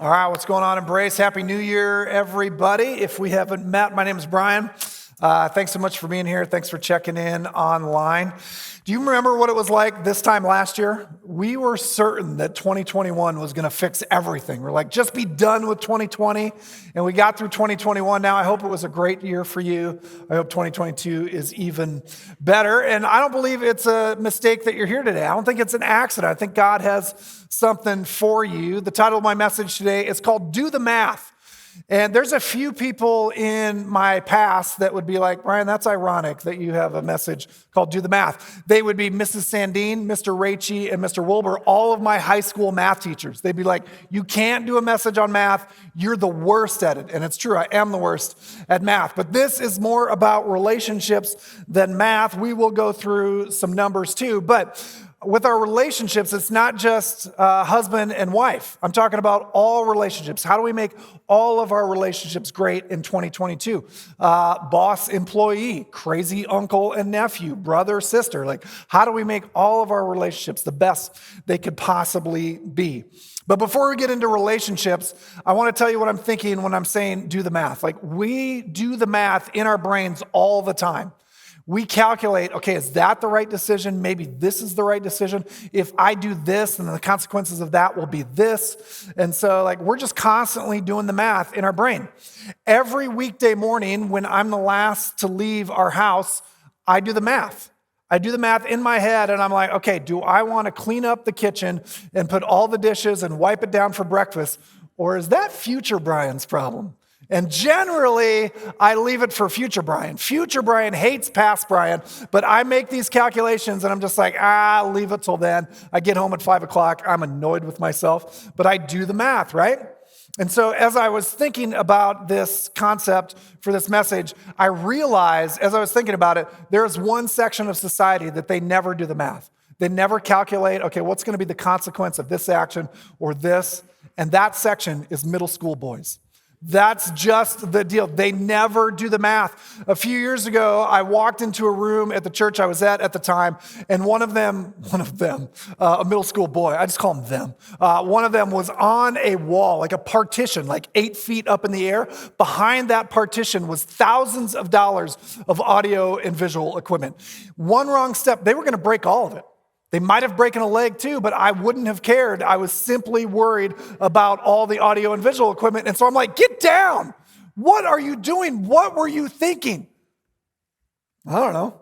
All right, what's going on, Embrace? Happy New Year, everybody. If we haven't met, my name is Brian. Thanks so much for being here. Thanks for checking in online. Do you remember what it was like this time last year? We were certain that 2021 was going to fix everything. We're like, just be done with 2020. And we got through 2021 now. I hope it was a great year for you. I hope 2022 is even better. And I don't believe it's a mistake that you're here today. I don't think it's an accident. I think God has something for you. The title of my message today is called Do the Math. And there's a few people in my past that would be like, Brian, that's ironic that you have a message called Do the Math. They would be Mrs. Sandine, Mr. Raichi, and Mr. Wilbur, all of my high school math teachers. They'd be like, you can't do a message on math. You're the worst at it. And it's true, I am the worst at math. But this is more about relationships than math. We will go through some numbers too. But with our relationships, it's not just husband and wife. I'm talking about all relationships. How do we make all of our relationships great in 2022? Boss, employee, crazy uncle and nephew, brother, sister. Like, how do we make all of our relationships the best they could possibly be? But before we get into relationships, I want to tell you what I'm thinking when I'm saying do the math. Like, we do the math in our brains all the time. We calculate, okay, is that the right decision? Maybe this is the right decision. If I do this, then the consequences of that will be this. And so we're just constantly doing the math in our brain. Every weekday morning when I'm the last to leave our house, I do the math. I do the math in my head and I'm like, okay, do I want to clean up the kitchen and put all the dishes and wipe it down for breakfast? Or is that future Brian's problem? And generally, I leave it for future Brian. Future Brian hates past Brian, but I make these calculations and I'm just like, leave it till then. I get home at 5 o'clock. I'm annoyed with myself, but I do the math, right? And so as I was thinking about this concept for this message, I realized as I was thinking about it, there's one section of society that they never do the math. They never calculate, okay, what's going to be the consequence of this action or this? And that section is middle school boys. That's just the deal. They never do the math. A few years ago, I walked into a room at the church I was at the time, and one of them, a middle school boy, I just call them. One of them was on a wall, like a partition, like 8 feet up in the air. Behind that partition was thousands of dollars of audio and visual equipment. One wrong step, they were going to break all of it. They might have broken a leg too, but I wouldn't have cared. I was simply worried about all the audio and visual equipment. And so I'm like, get down. What are you doing? What were you thinking? I don't know.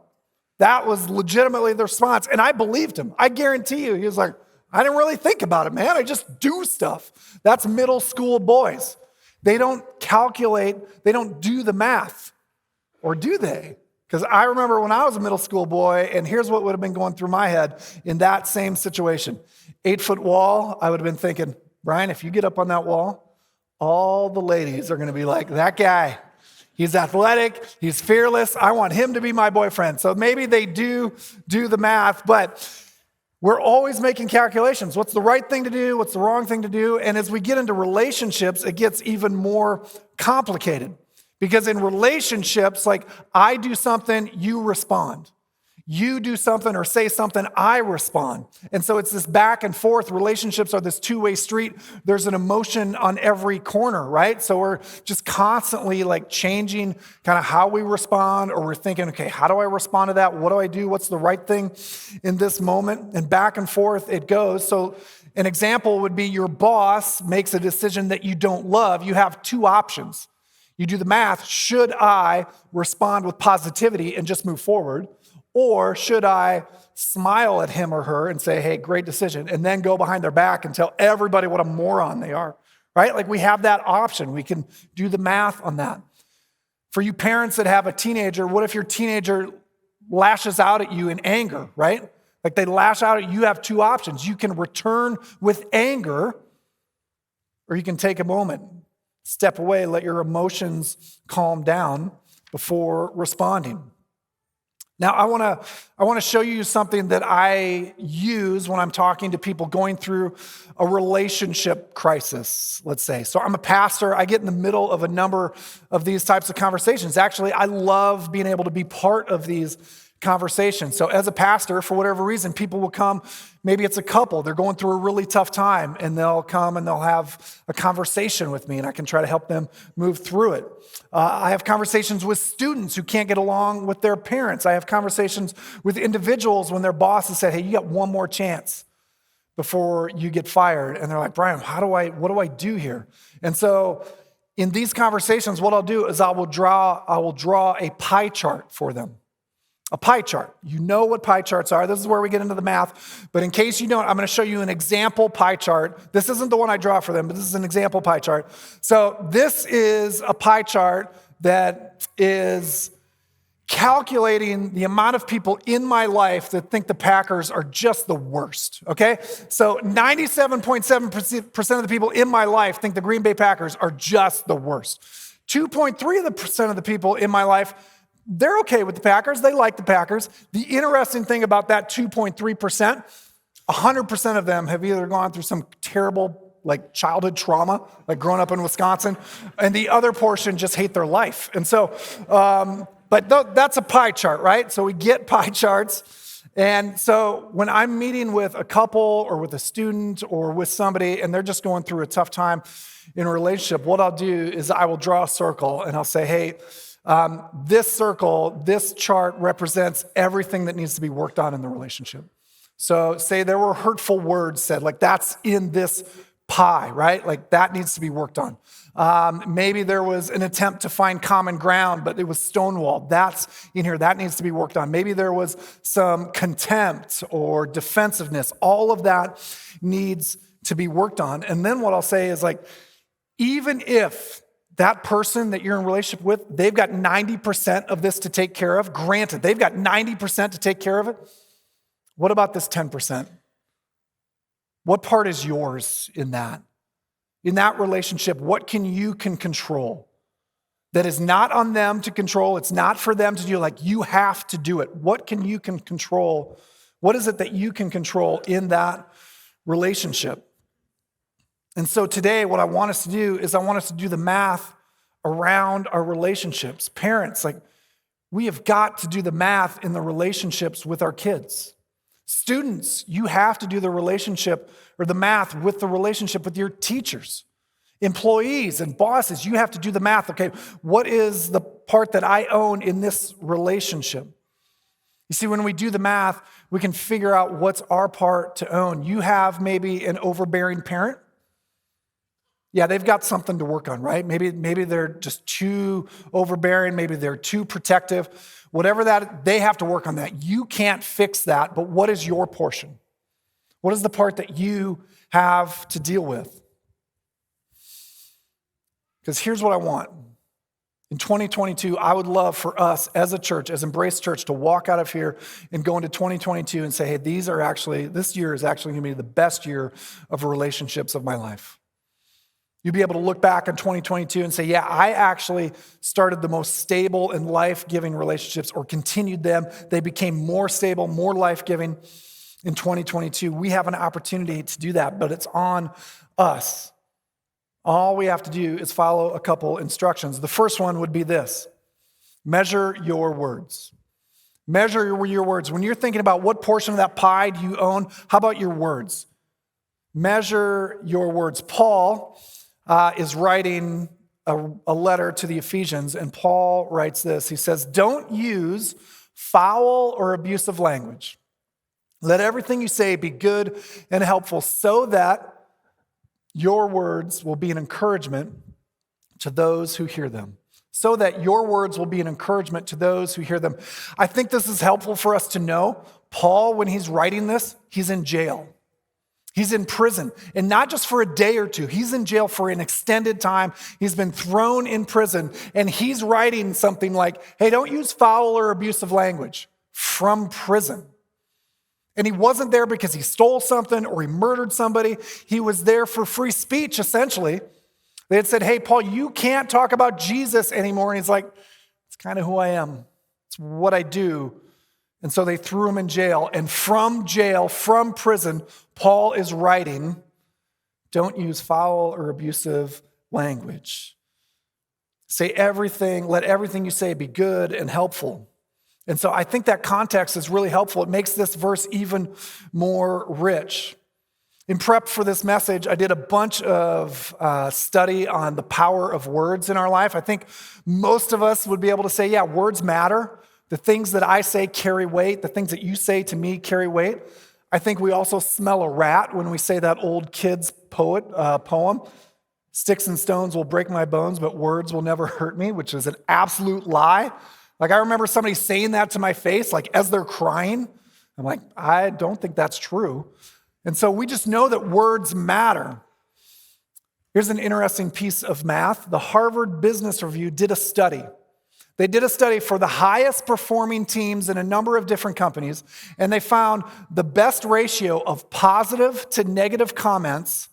That was legitimately the response. And I believed him. I guarantee you. He was like, I didn't really think about it, man. I just do stuff. That's middle school boys. They don't calculate. They don't do the math. Or do they? Because I remember when I was a middle school boy, and here's what would have been going through my head in that same situation. 8-foot wall, I would have been thinking, Brian, if you get up on that wall, all the ladies are going to be like, that guy, he's athletic, he's fearless, I want him to be my boyfriend. So maybe they do the math, but we're always making calculations. What's the right thing to do? What's the wrong thing to do? And as we get into relationships, it gets even more complicated. Because in relationships, like I do something, you respond. You do something or say something, I respond. And so it's this back and forth. Relationships are this two-way street. There's an emotion on every corner, right? So we're just constantly like changing kind of how we respond, or we're thinking, okay, how do I respond to that? What do I do? What's the right thing in this moment? And back and forth it goes. So an example would be your boss makes a decision that you don't love. You have two options. You do the math. Should I respond with positivity and just move forward? Or should I smile at him or her and say, hey, great decision, and then go behind their back and tell everybody what a moron they are, right? Like we have that option. We can do the math on that. For you parents that have a teenager, what if your teenager lashes out at you in anger, right? Like they lash out at you, you have two options. You can return with anger, or you can take a moment. Step away, let your emotions calm down before responding. Now, I want to show you something that I use when I'm talking to people going through a relationship crisis, let's say. So I'm a pastor. I get in the middle of a number of these types of conversations. Actually, I love being able to be part of these conversation. So as a pastor, for whatever reason, people will come, maybe it's a couple, they're going through a really tough time, and they'll come and they'll have a conversation with me, and I can try to help them move through it. I have conversations with students who can't get along with their parents. I have conversations with individuals when their bosses say, hey, you got one more chance before you get fired. And they're like, Brian, what do I do here? And so in these conversations, what I'll do is I will draw a pie chart for them. A pie chart. You know what pie charts are. This is where we get into the math. But in case you don't, I'm going to show you an example pie chart. This isn't the one I draw for them, but this is an example pie chart. So this is a pie chart that is calculating the amount of people in my life that think the Packers are just the worst, okay? So 97.7% of the people in my life think the Green Bay Packers are just the worst. 2.3% of the people in my life, they're okay with the Packers. They like the Packers. The interesting thing about that 2.3%, 100% of them have either gone through some terrible childhood trauma, like growing up in Wisconsin, and the other portion just hate their life. And so, that's a pie chart, right? So we get pie charts. And so when I'm meeting with a couple or with a student or with somebody and they're just going through a tough time in a relationship, what I'll do is I will draw a circle and I'll say, hey, this circle, this chart represents everything that needs to be worked on in the relationship. So say there were hurtful words said, that's in this pie, right? That needs to be worked on. Maybe there was an attempt to find common ground, but it was stonewalled. That's in here. That needs to be worked on. Maybe there was some contempt or defensiveness. All of that needs to be worked on. And then what I'll say is even if that person that you're in a relationship with, they've got 90% of this to take care of. Granted, they've got 90% to take care of it. What about this 10%? What part is yours in that? In that relationship, what can you control? That is not on them to control. It's not for them to do. You have to do it. What can you control? What is it that you can control in that relationship? And so today, what I want us to do is I want us to do the math around our relationships. Parents, we have got to do the math in the relationships with our kids. Students, you have to do the relationship or the math with the relationship with your teachers. Employees and bosses, you have to do the math. Okay, what is the part that I own in this relationship? You see, when we do the math, we can figure out what's our part to own. You have maybe an overbearing parent. Yeah, they've got something to work on, right? Maybe they're just too overbearing. Maybe they're too protective. Whatever that, they have to work on that. You can't fix that, but what is your portion? What is the part that you have to deal with? Because here's what I want. In 2022, I would love for us as a church, as Embrace Church, to walk out of here and go into 2022 and say, hey, this year is actually going to be the best year of relationships of my life. You'll be able to look back on 2022 and say, yeah, I actually started the most stable and life-giving relationships or continued them. They became more stable, more life-giving in 2022. We have an opportunity to do that, but it's on us. All we have to do is follow a couple instructions. The first one would be this: measure your words. Measure your words. When you're thinking about what portion of that pie do you own, how about your words? Measure your words. Paul is writing a letter to the Ephesians, and Paul writes this. He says, don't use foul or abusive language. Let everything you say be good and helpful so that your words will be an encouragement to those who hear them. So that your words will be an encouragement to those who hear them. I think this is helpful for us to know. Paul, when he's writing this, he's in jail. He's in prison, and not just for a day or two. He's in jail for an extended time. He's been thrown in prison, and he's writing something like, hey, don't use foul or abusive language from prison. And he wasn't there because he stole something or he murdered somebody. He was there for free speech, essentially. They had said, hey, Paul, you can't talk about Jesus anymore. And he's like, it's kind of who I am. It's what I do. And so they threw him in jail. And from jail, from prison, Paul is writing, don't use foul or abusive language. Say everything, let everything you say be good and helpful. And so I think that context is really helpful. It makes this verse even more rich. In prep for this message, I did a bunch of study on the power of words in our life. I think most of us would be able to say, yeah, words matter. The things that I say carry weight. The things that you say to me carry weight. I think we also smell a rat when we say that old kid's poem, "Sticks and stones will break my bones, but words will never hurt me," which is an absolute lie. Like, I remember somebody saying that to my face, like as they're crying. I'm like, I don't think that's true. And so we just know that words matter. Here's an interesting piece of math. The Harvard Business Review did a study. They did a study for the highest performing teams in a number of different companies, and they found the best ratio of positive to negative comments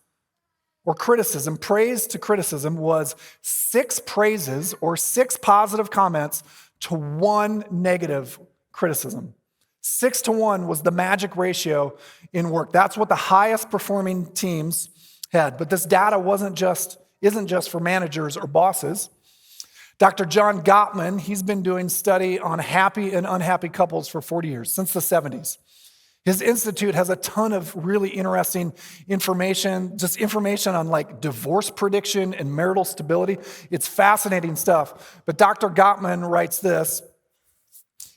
or criticism, praise to criticism, was 6 praises or 6 positive comments to 1 negative criticism. 6 to 1 was the magic ratio in work. That's what the highest performing teams had. But this data isn't just for managers or bosses. Dr. John Gottman, he's been doing study on happy and unhappy couples for 40 years, since the 70s. His institute has a ton of really interesting information, just information on like divorce prediction and marital stability. It's fascinating stuff. But Dr. Gottman writes this.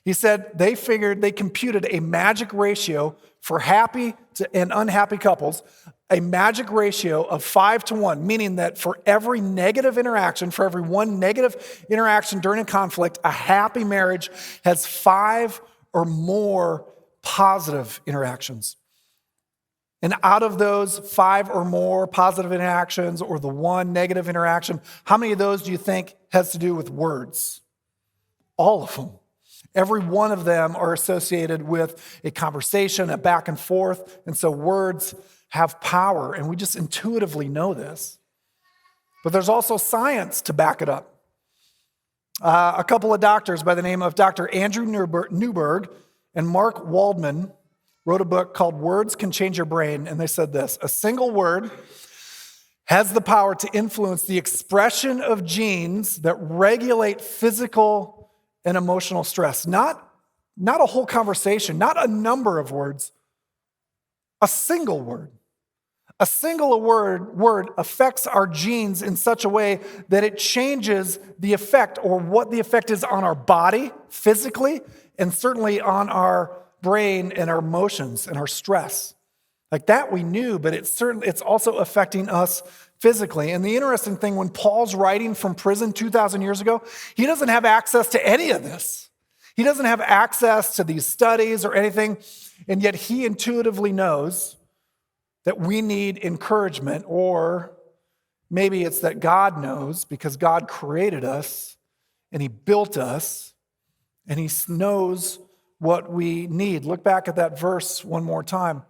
He said they computed a magic ratio for happy and unhappy couples, a magic ratio of 5 to 1, meaning that for every negative interaction, for every 1 negative interaction during a conflict, a happy marriage has 5 or more positive interactions. And out of those 5 or more positive interactions or the 1 negative interaction, how many of those do you think has to do with words? All of them. Every one of them are associated with a conversation, a back and forth. And so words have power, and we just intuitively know this. But there's also science to back it up. A couple of doctors by the name of Dr. Andrew Newberg and Mark Waldman wrote a book called Words Can Change Your Brain, and they said this: a single word has the power to influence the expression of genes that regulate physical and emotional stress. Not a whole conversation, not a number of words, a single word. A single word affects our genes in such a way that it changes the effect or what the effect is on our body physically and certainly on our brain and our emotions and our stress. Like that we knew, but it's also affecting us physically. And the interesting thing, when Paul's writing from prison 2,000 years ago, he doesn't have access to any of this. He doesn't have access to these studies or anything, and yet he intuitively knows that we need encouragement, or maybe it's that God knows because God created us and he built us and he knows what we need. Look back at that verse one more time.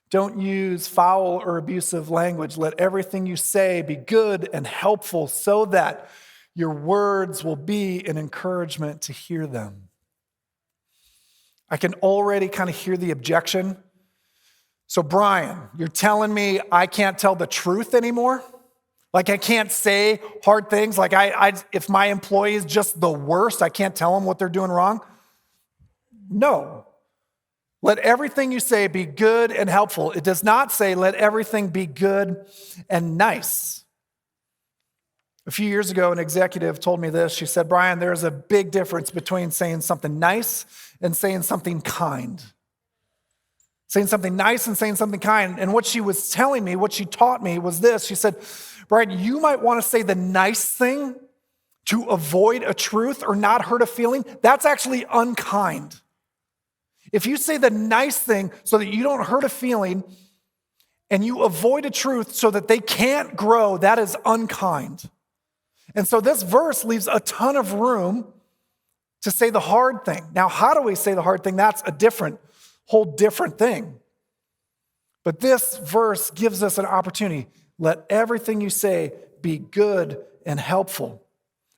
Don't use foul or abusive language. Let everything you say be good and helpful so that your words will be an encouragement to hear them. I can already kind of hear the objection. So Brian, you're telling me I can't tell the truth anymore? Like I can't say hard things? Like if my employee is just the worst, I can't tell them what they're doing wrong? No. Let everything you say be good and helpful. It does not say let everything be good and nice. A few years ago, an executive told me this. She said, Brian, there's a big difference between saying something nice and saying something kind. Saying something nice and saying something kind. And what she was telling me, what she taught me was this. She said, Brian, you might want to say the nice thing to avoid a truth or not hurt a feeling. That's actually unkind. If you say the nice thing so that you don't hurt a feeling and you avoid a truth so that they can't grow, that is unkind. And so this verse leaves a ton of room to say the hard thing. Now, how do we say the hard thing? That's a whole different thing. But this verse gives us an opportunity. Let everything you say be good and helpful.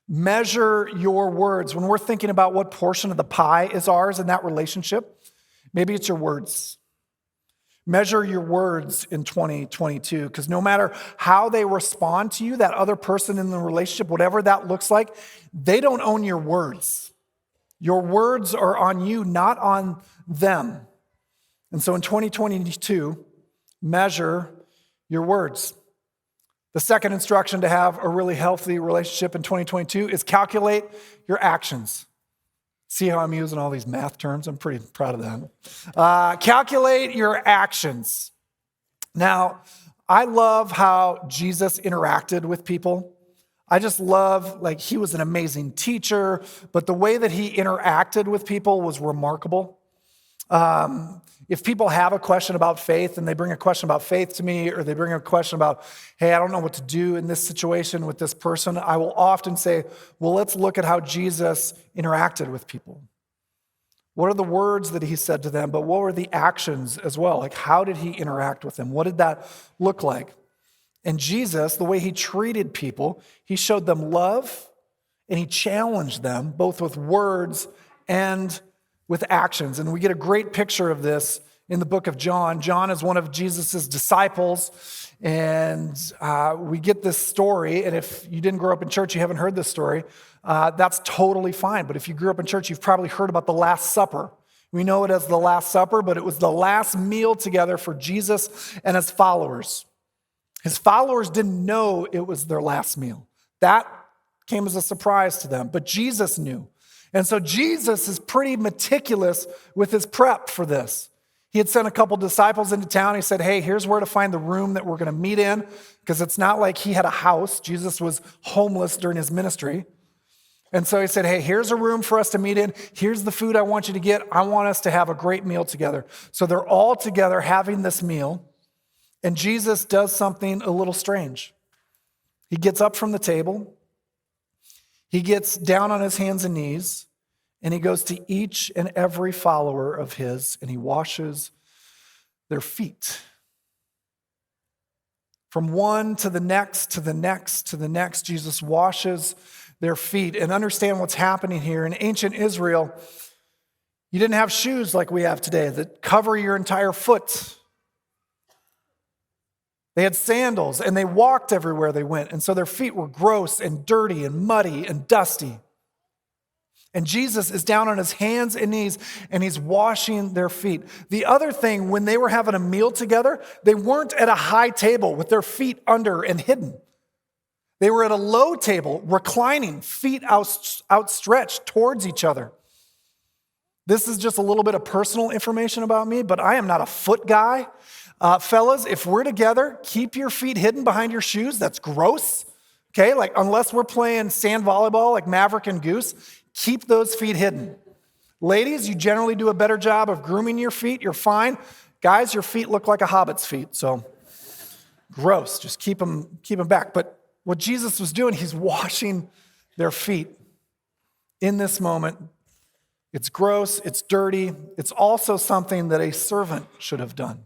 Measure your words. When we're thinking about what portion of the pie is ours in that relationship, maybe it's your words. Measure your words in 2022, because no matter how they respond to you, that other person in the relationship, whatever that looks like, they don't own your words. Your words are on you, not on them. And so in 2022, measure your words. The second instruction to have a really healthy relationship in 2022 is calculate your actions. See how I'm using all these math terms? I'm pretty proud of that. Calculate your actions. Now, I love how Jesus interacted with people. I just love, he was an amazing teacher, but the way that he interacted with people was remarkable. If people have a question about faith and they bring a question about faith to me, or they bring a question about, hey, I don't know what to do in this situation with this person, I will often say, well, let's look at how Jesus interacted with people. What are the words that he said to them, but what were the actions as well? How did he interact with them? What did that look like? And Jesus, the way he treated people, he showed them love and he challenged them both with words and with actions. And we get a great picture of this in the book of John. John is one of Jesus' disciples, and we get this story. And if you didn't grow up in church, you haven't heard this story, that's totally fine. But if you grew up in church, you've probably heard about the Last Supper. We know it as the Last Supper, but it was the last meal together for Jesus and his followers. His followers didn't know it was their last meal. That came as a surprise to them, but Jesus knew. And so Jesus is pretty meticulous with his prep for this. He had sent a couple disciples into town. He said, hey, here's where to find the room that we're going to meet in, because it's not like he had a house. Jesus was homeless during his ministry. And so he said, hey, here's a room for us to meet in. Here's the food I want you to get. I want us to have a great meal together. So they're all together having this meal. And Jesus does something a little strange. He gets up from the table. He gets down on his hands and knees, and he goes to each and every follower of his, and he washes their feet. From one to the next, to the next, to the next, Jesus washes their feet. And understand what's happening here. In ancient Israel, you didn't have shoes like we have today that cover your entire foot. They had sandals, and they walked everywhere they went. And so their feet were gross and dirty and muddy and dusty. And Jesus is down on his hands and knees, and he's washing their feet. The other thing, when they were having a meal together, they weren't at a high table with their feet under and hidden. They were at a low table, reclining, feet outstretched towards each other. This is just a little bit of personal information about me, but I am not a foot guy. Fellas, if we're together, keep your feet hidden behind your shoes. That's gross. Okay, unless we're playing sand volleyball like Maverick and Goose, keep those feet hidden. Ladies, you generally do a better job of grooming your feet. You're fine. Guys, your feet look like a hobbit's feet, so gross. Just keep them back. But what Jesus was doing, he's washing their feet in this moment. It's gross. It's dirty. It's also something that a servant should have done.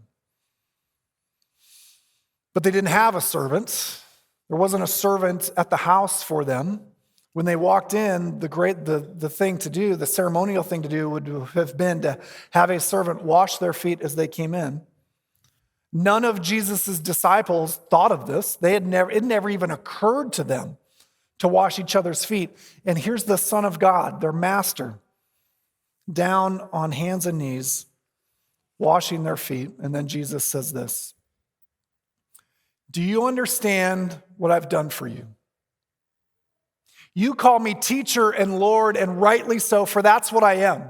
But they didn't have a servant. There wasn't a servant at the house for them. When they walked in, the thing to do, the ceremonial thing to do would have been to have a servant wash their feet as they came in. None of Jesus' disciples thought of this. It never even occurred to them to wash each other's feet. And here's the Son of God, their master, down on hands and knees, washing their feet. And then Jesus says this: do you understand what I've done for you? You call me teacher and Lord, and rightly so, for that's what I am.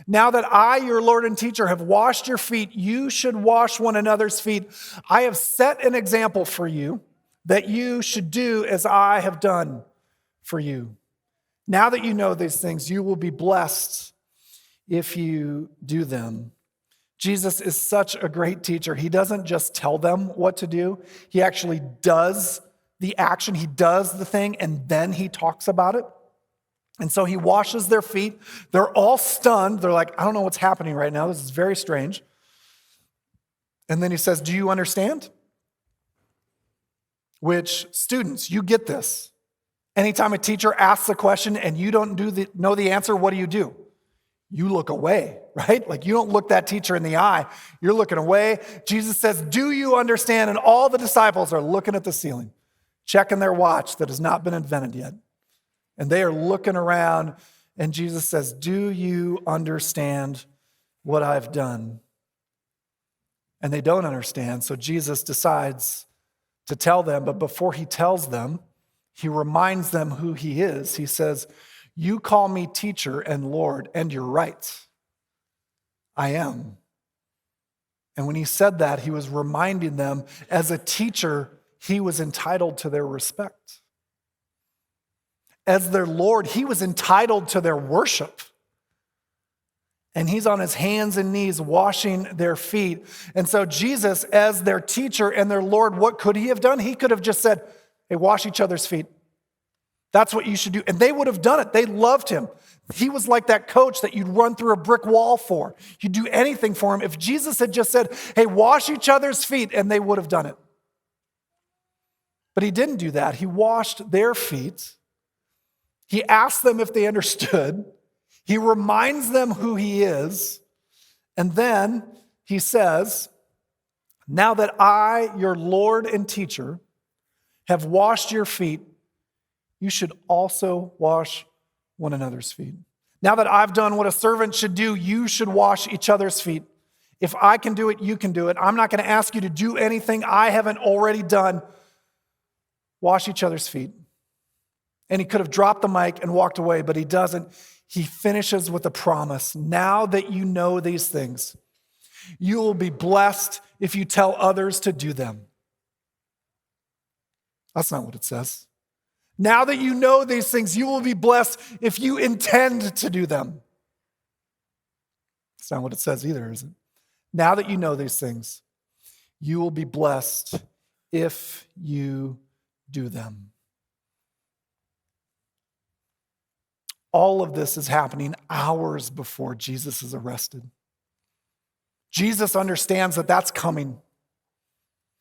Now that I, your Lord and teacher, have washed your feet, you should wash one another's feet. I have set an example for you that you should do as I have done for you. Now that you know these things, you will be blessed if you do them. Jesus is such a great teacher. He doesn't just tell them what to do. He actually does the action. He does the thing, and then he talks about it. And so he washes their feet. They're all stunned. They're like, I don't know what's happening right now. This is very strange. And then he says, do you understand? Which, students, you get this. Anytime a teacher asks a question and you don't know the answer, what do? You look away, right? You don't look that teacher in the eye. You're looking away. Jesus says, do you understand? And all the disciples are looking at the ceiling, checking their watch that has not been invented yet. And they are looking around, And Jesus says, do you understand what I've done? And they don't understand, so Jesus decides to tell them, but before he tells them, he reminds them who he is. He says, you call me teacher and Lord, and you're right. I am. And when he said that, he was reminding them, as a teacher, he was entitled to their respect. As their Lord, he was entitled to their worship. And he's on his hands and knees washing their feet. And so Jesus, as their teacher and their Lord, what could he have done? He could have just said, hey, wash each other's feet. That's what you should do. And they would have done it. They loved him. He was like that coach that you'd run through a brick wall for. You'd do anything for him. If Jesus had just said, hey, wash each other's feet, and they would have done it. But he didn't do that. He washed their feet. He asked them if they understood. He reminds them who he is. And then he says, now that I, your Lord and teacher, have washed your feet, you should also wash one another's feet. Now that I've done what a servant should do, you should wash each other's feet. If I can do it, you can do it. I'm not going to ask you to do anything I haven't already done. Wash each other's feet. And he could have dropped the mic and walked away, but he doesn't. He finishes with a promise. Now that you know these things, you will be blessed if you tell others to do them. That's not what it says. Now that you know these things, you will be blessed if you intend to do them. That's not what it says either, is it? Now that you know these things, you will be blessed if you do them. All of this is happening hours before Jesus is arrested. Jesus understands that that's coming.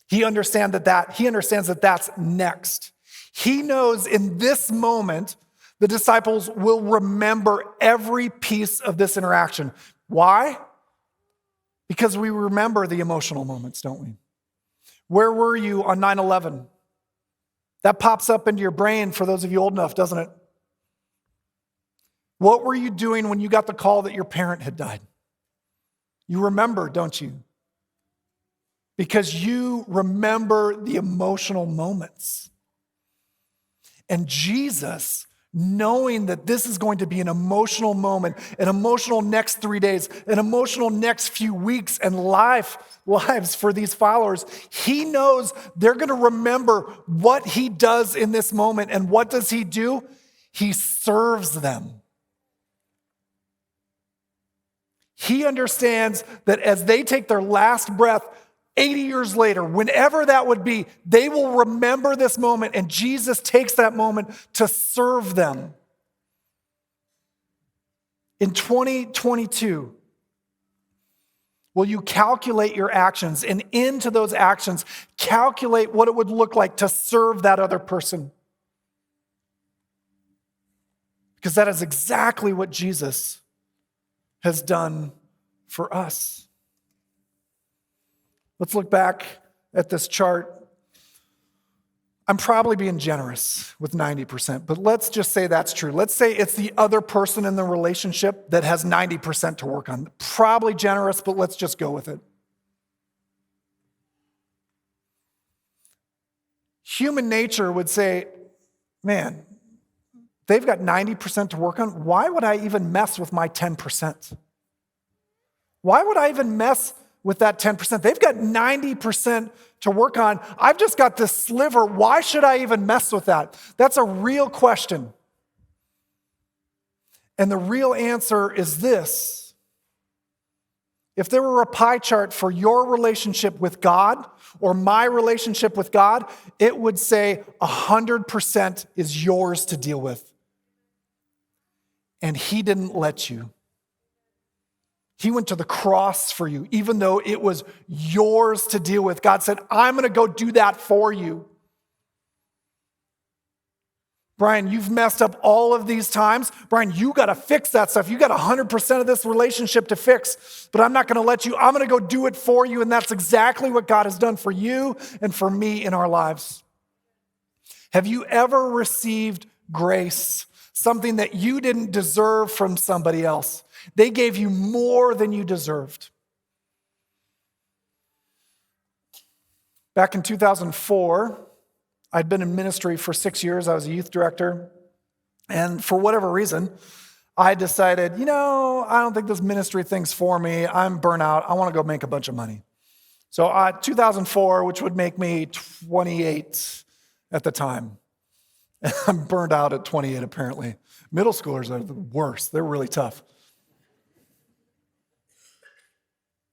He understands that that's next. He knows in this moment, the disciples will remember every piece of this interaction. Why? Because we remember the emotional moments, don't we? Where were you on 9/11? That pops up into your brain for those of you old enough, doesn't it? What were you doing when you got the call that your parent had died? You remember, don't you? Because you remember the emotional moments. And Jesus, knowing that this is going to be an emotional moment, an emotional next 3 days, an emotional next few weeks and lives for these followers, he knows they're going to remember what he does in this moment. And what does he do? He serves them. He understands that as they take their last breath, 80 years later, whenever that would be, they will remember this moment, and Jesus takes that moment to serve them. In 2022, will you calculate your actions, and into those actions, calculate what it would look like to serve that other person? Because that is exactly what Jesus has done for us. Let's look back at this chart. I'm probably being generous with 90%, but let's just say that's true. Let's say it's the other person in the relationship that has 90% to work on. Probably generous, but let's just go with it. Human nature would say, man, they've got 90% to work on. Why would I even mess with my 10%? Why would I even mess with that 10%? They've got 90% to work on. I've just got this sliver. Why should I even mess with that? That's a real question. And the real answer is this. If there were a pie chart for your relationship with God or my relationship with God, it would say 100% is yours to deal with. And he didn't let you. He went to the cross for you, even though it was yours to deal with. God said, I'm going to go do that for you. Brian, you've messed up all of these times. Brian, you got to fix that stuff. You got 100% of this relationship to fix, but I'm not going to let you. I'm going to go do it for you. And that's exactly what God has done for you and for me in our lives. Have you ever received grace something that you didn't deserve from somebody else. They gave you more than you deserved. Back in 2004, I'd been in ministry for 6 years. I was a youth director. And for whatever reason, I decided, I don't think this ministry thing's for me. I'm burnt out. I want to go make a bunch of money. So 2004, which would make me 28 at the time. I'm burned out at 28, apparently. Middle schoolers are the worst. They're really tough.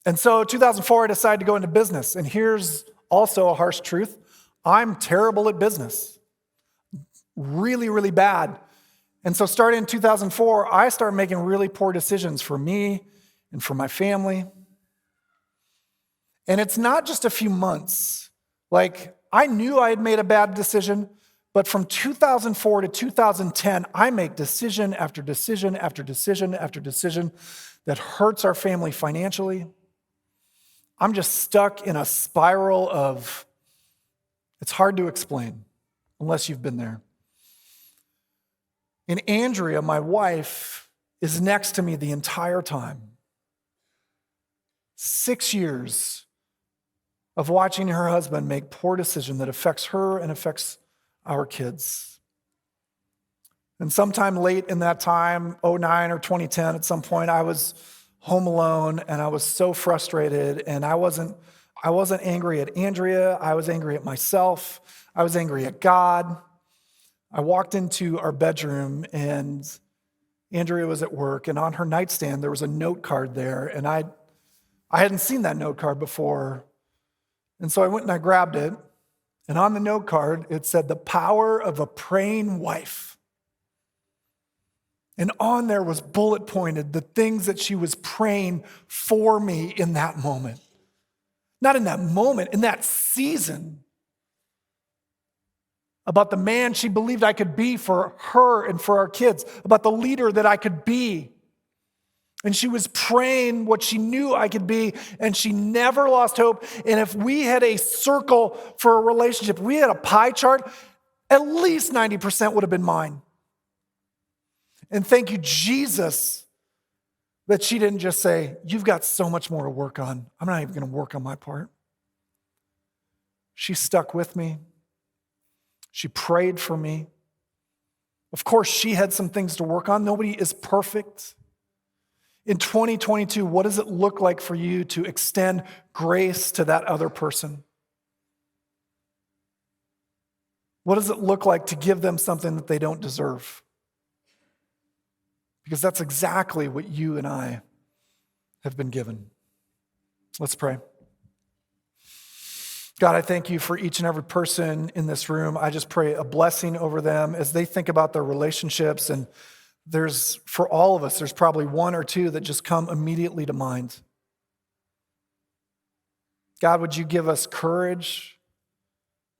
And so 2004, I decided to go into business. And here's also a harsh truth. I'm terrible at business. Really, really bad. And so starting in 2004, I started making really poor decisions for me and for my family. And it's not just a few months. Like, I knew I had made a bad decision, but from 2004 to 2010, I make decision after decision after decision after decision that hurts our family financially. I'm just stuck in a spiral of, it's hard to explain unless you've been there. And Andrea, my wife, is next to me the entire time. 6 years of watching her husband make poor decisions that affects her and affects our kids. And sometime late in that time, 2009 or 2010, at some point, I was home alone and I was so frustrated, and I wasn't angry at Andrea. I was angry at myself. I was angry at God. I walked into our bedroom and Andrea was at work, and on her nightstand, there was a note card there, and I hadn't seen that note card before. And so I went and I grabbed it, and on the note card, it said, "The power of a praying wife." And on there was bullet pointed the things that she was praying for me in that moment. Not in that moment, in that season. About the man she believed I could be for her and for our kids. About the leader that I could be. And she was praying what she knew I could be, and she never lost hope. And if we had a circle for a relationship, we had a pie chart, at least 90% would have been mine. And thank you, Jesus, that she didn't just say, "You've got so much more to work on. I'm not even going to work on my part." She stuck with me. She prayed for me. Of course, she had some things to work on. Nobody is perfect. In 2022, what does it look like for you to extend grace to that other person? What does it look like to give them something that they don't deserve? Because that's exactly what you and I have been given. Let's pray. God, I thank you for each and every person in this room. I just pray a blessing over them as they think about their relationships. And for all of us, there's probably one or two that just come immediately to mind. God, would you give us courage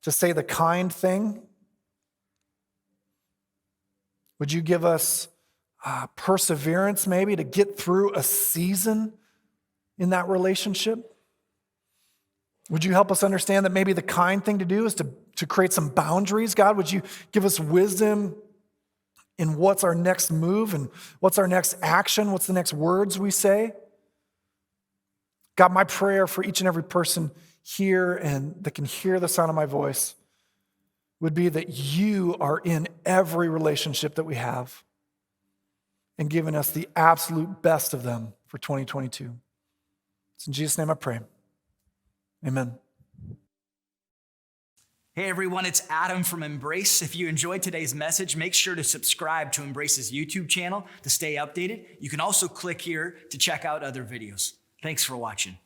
to say the kind thing? Would you give us perseverance maybe to get through a season in that relationship? Would you help us understand that maybe the kind thing to do is to create some boundaries? God, would you give us wisdom in what's our next move and what's our next action? What's the next words we say? God, my prayer for each and every person here and that can hear the sound of my voice would be that you are in every relationship that we have and giving us the absolute best of them for 2022. It's in Jesus' name I pray. Amen. Hey everyone, it's Adam from Embrace. If you enjoyed today's message, make sure to subscribe to Embrace's YouTube channel to stay updated. You can also click here to check out other videos. Thanks for watching.